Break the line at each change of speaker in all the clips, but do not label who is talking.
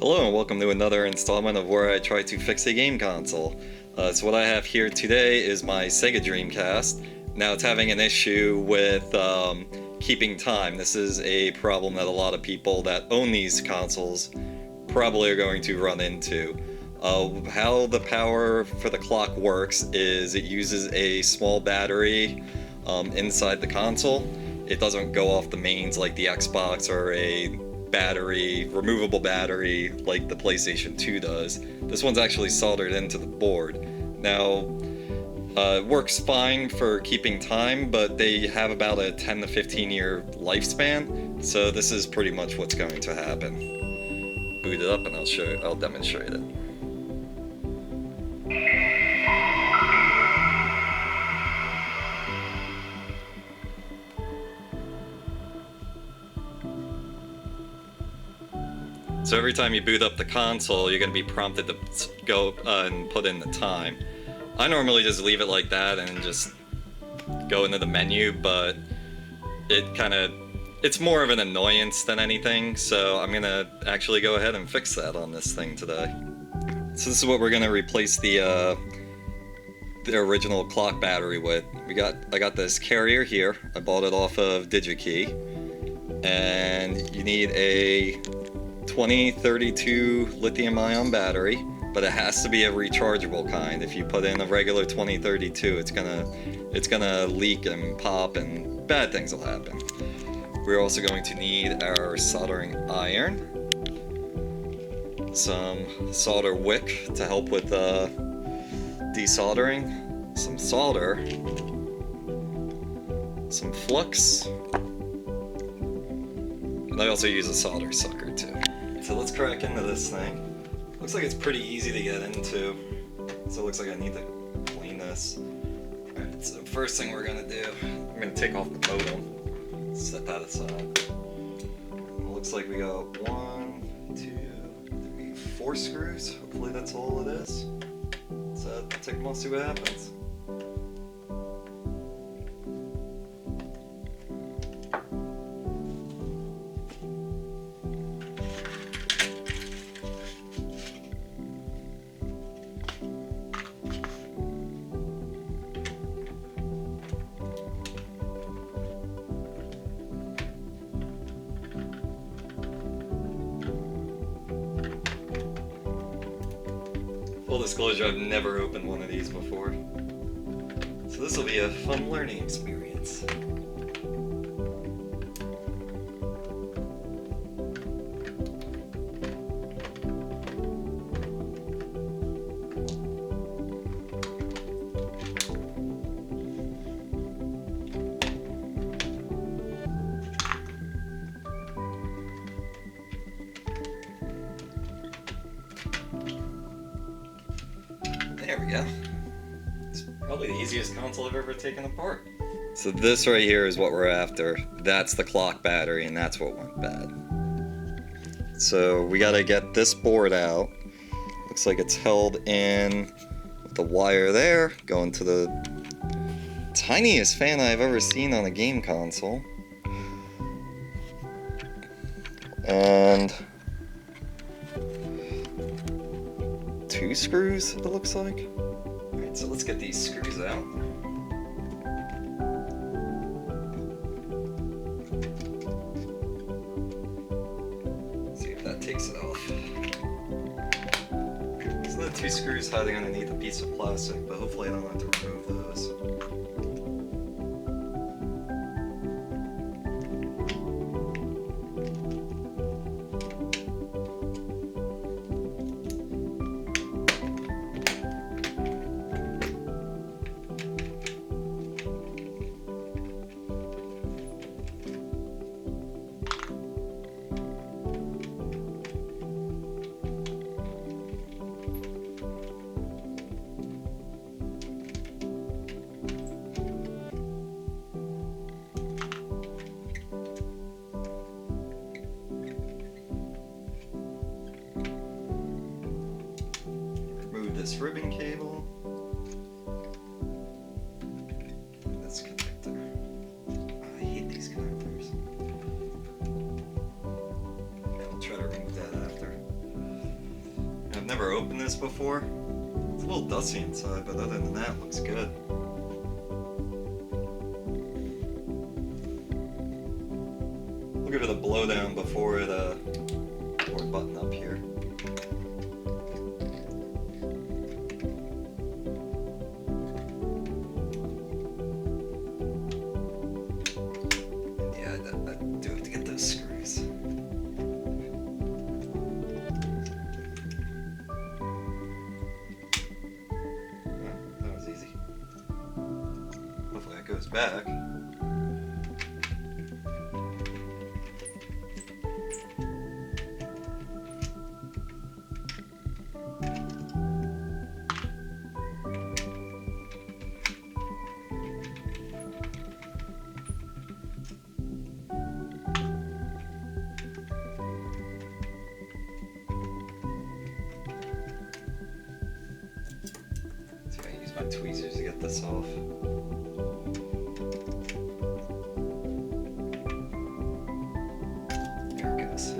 Hello and welcome to another installment of where I try to fix a game console. So what I have here today is my Sega Dreamcast. Now it's having an issue with keeping time. This is a problem that a lot of people that own these consoles probably are going to run into. How the power for the clock works is it uses a small battery inside the console. It doesn't go off the mains like the Xbox or a removable battery like the PlayStation 2 does. This one's actually soldered into the board. Now, it works fine for keeping time, but they have about a 10 to 15 year lifespan, so this is pretty much what's going to happen. Boot it up and I'll demonstrate it. So every time you boot up the console, you're going to be prompted to go and put in the time. I normally just leave it like that and just go into the menu, but it's more of an annoyance than anything, so I'm going to actually go ahead and fix that on this thing today. So this is what we're going to replace the original clock battery with. I got this carrier here. I bought it off of DigiKey, and you need a 2032 lithium-ion battery, but it has to be a rechargeable kind. If you put in a regular 2032, it's gonna leak and pop, and bad things will happen. We're also going to need our soldering iron, some solder wick to help with desoldering, some solder, some flux, and I also use a solder sucker too. So let's crack into this thing. Looks like it's pretty easy to get into, so it looks like I need to clean this. Alright, so first thing we're gonna do, I'm gonna take off the modem, set that aside. It looks like we got 1, 2, 3, 4 screws. Hopefully that's all it is. So take them off, see what happens. Full disclosure, I've never opened one of these before, so this will be a fun learning experience. There we go. It's probably the easiest console I've ever taken apart. So this right here is what we're after. That's the clock battery, and that's what went bad. So we gotta get this board out. Looks like it's held in with the wire there, going to the tiniest fan I've ever seen on a game console. And 2 screws, it looks like. Alright, so let's get these screws out. See if that takes it off. So the 2 screws hiding underneath a piece of plastic, but hopefully I don't have to remove those. This ribbon cable, this connector. I hate these connectors. Yeah, I'll try to remove that after. never opened this before. It's a little dusty inside, but other than that, it looks good. We'll give it a blowdown before it, button up here. Yeah, I do have to get those screws. That was easy. Hopefully that goes back. My tweezers to get this off. There it goes.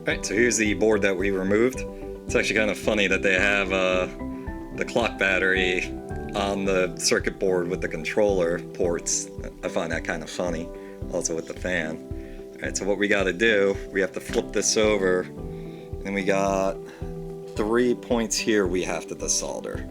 Alright, so here's the board that we removed. It's actually kind of funny that they have the clock battery on the circuit board with the controller ports. I find that kind of funny, also with the fan. Alright, so what we gotta do, we have to flip this over, and we got 3 points here we have to desolder.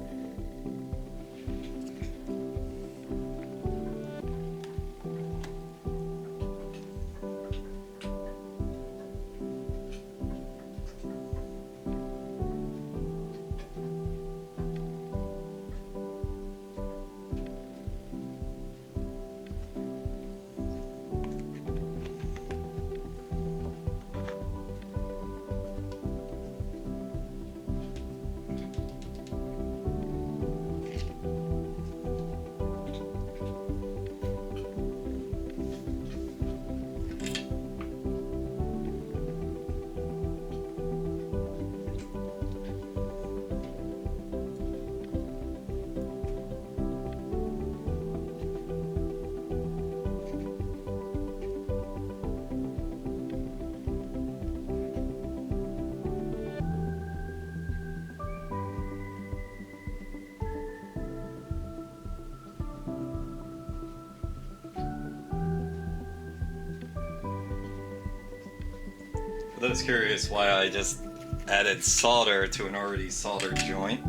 For those curious why I just added solder to an already soldered joint,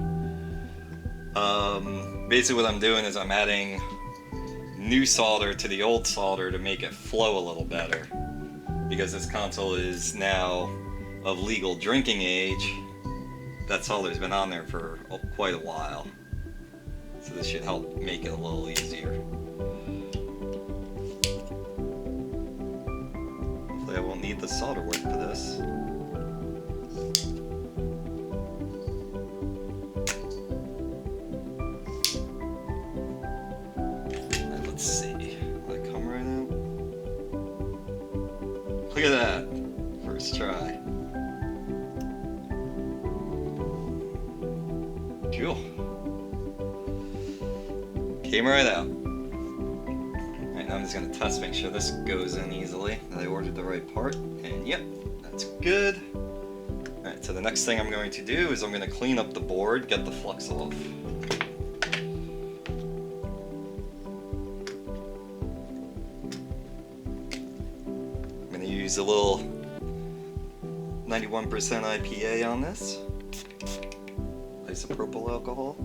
basically what I'm doing is I'm adding new solder to the old solder to make it flow a little better. Because this console is now of legal drinking age, that solder's been on there for quite a while. So this should help make it a little easier. I won't need the solder work for this. And let's see. Will it come right out? Look at that. First try. Cool. Came right out. I'm just going to test, make sure this goes in easily, that I ordered the right part, and yep, that's good. Alright, so the next thing I'm going to do is I'm going to clean up the board, get the flux off. I'm going to use a little 91% IPA on this, isopropyl alcohol.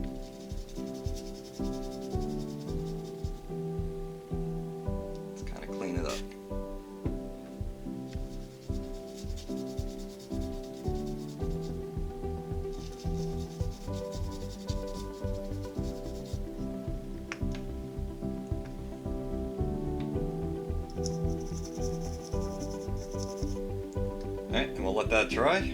Alright, and we'll let that dry.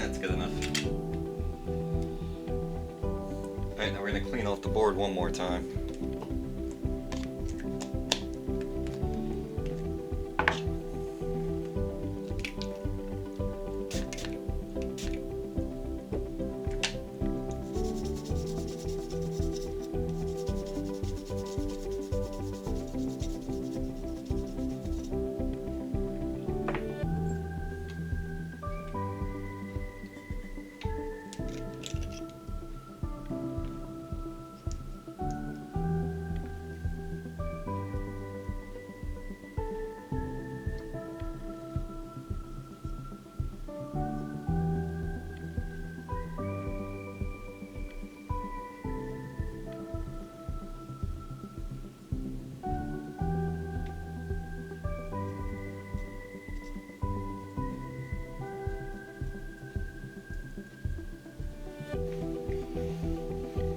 That's good enough. Alright, now we're going to clean off the board one more time.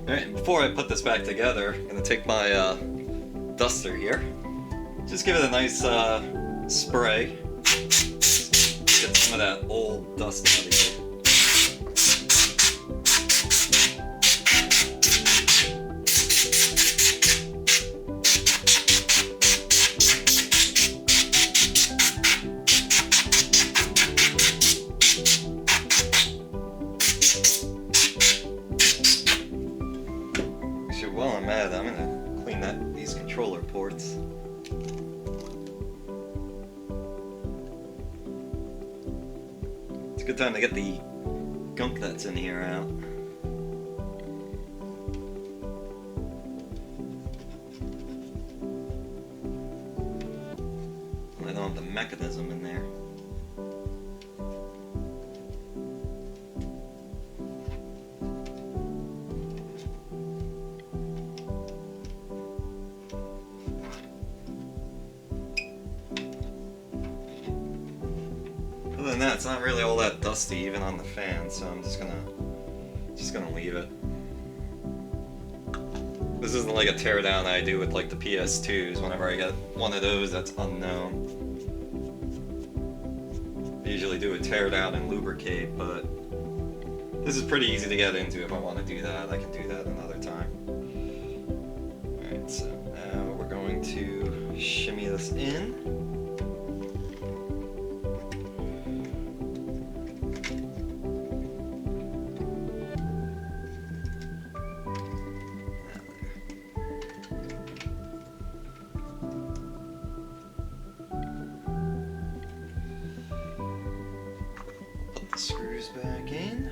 Alright, before I put this back together, I'm going to take my duster here. Just give it a nice spray. Get some of that old dust out of here. While I'm at it, I'm gonna clean these controller ports. It's a good time to get the gunk that's in here out. I don't have the mechanism in there. Other than that, it's not really all that dusty even on the fan, so I'm just gonna leave it. This isn't like a teardown I do with like the PS2s. Whenever I get one of those that's unknown, I usually do a teardown and lubricate, but this is pretty easy to get into. If I want to do that, I can do that another time. Alright, so now we're going to shimmy this in. Screws back in.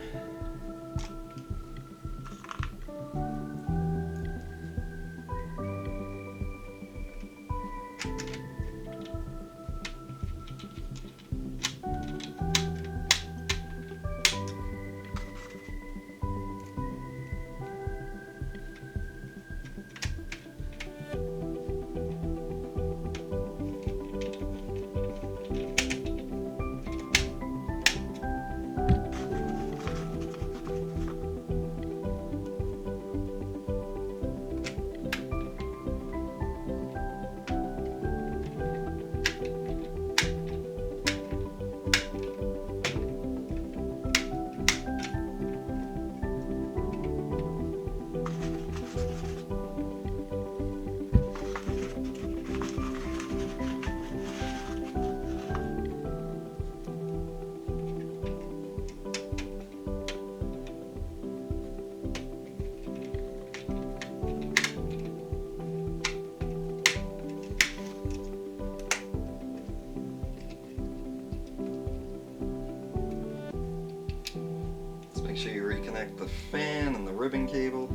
Make sure you reconnect the fan and the ribbon cable.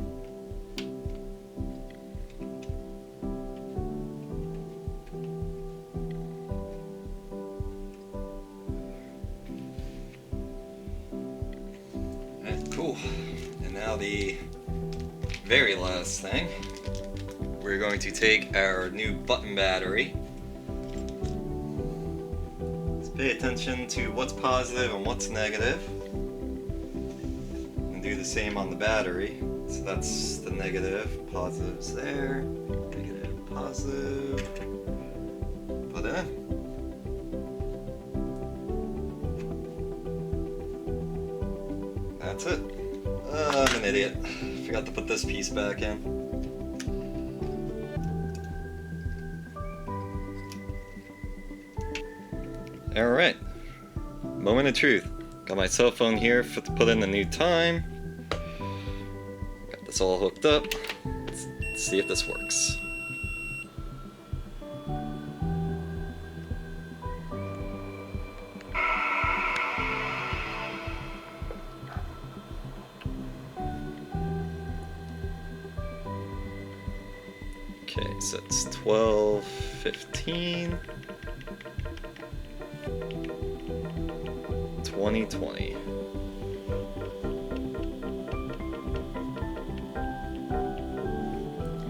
Alright, cool. And now the very last thing. We're going to take our new button battery. Let's pay attention to what's positive and what's negative. Do the same on the battery. So that's the negative, positive's there, negative, positive, put it in. that's it. I'm an idiot. Forgot to put this piece back in. Alright. Moment of truth. Got my cell phone here to put in the new time. Got this all hooked up. Let's see if this works. Okay, so it's 12:15. 2020.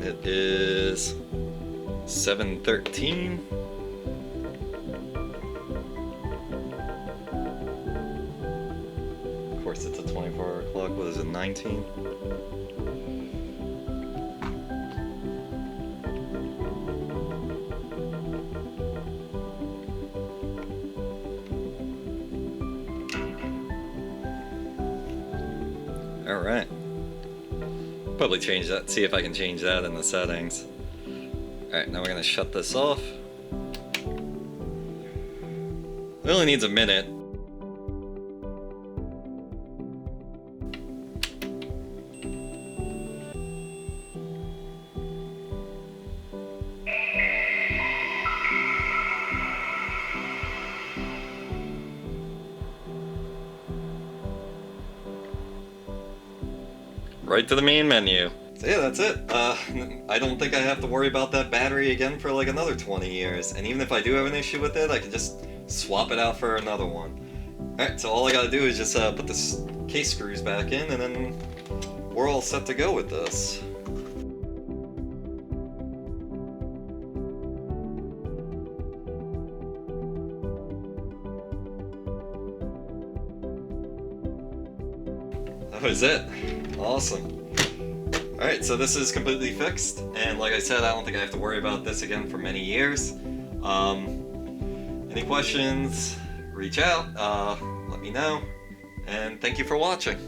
It is 7:13. Of course, it's a 24-hour clock. What is it, 19? Alright. Probably change that, see if I can change that in the settings. Alright, now we're gonna shut this off. It only needs a minute. Right to the main menu. So yeah, that's it. I don't think I have to worry about that battery again for like another 20 years. And even if I do have an issue with it, I can just swap it out for another one. Alright, so all I gotta do is just put the case screws back in, and then we're all set to go with this. That was it. Awesome. Alright, so this is completely fixed, and like I said, I don't think I have to worry about this again for many years. Any questions, reach out, let me know, and thank you for watching.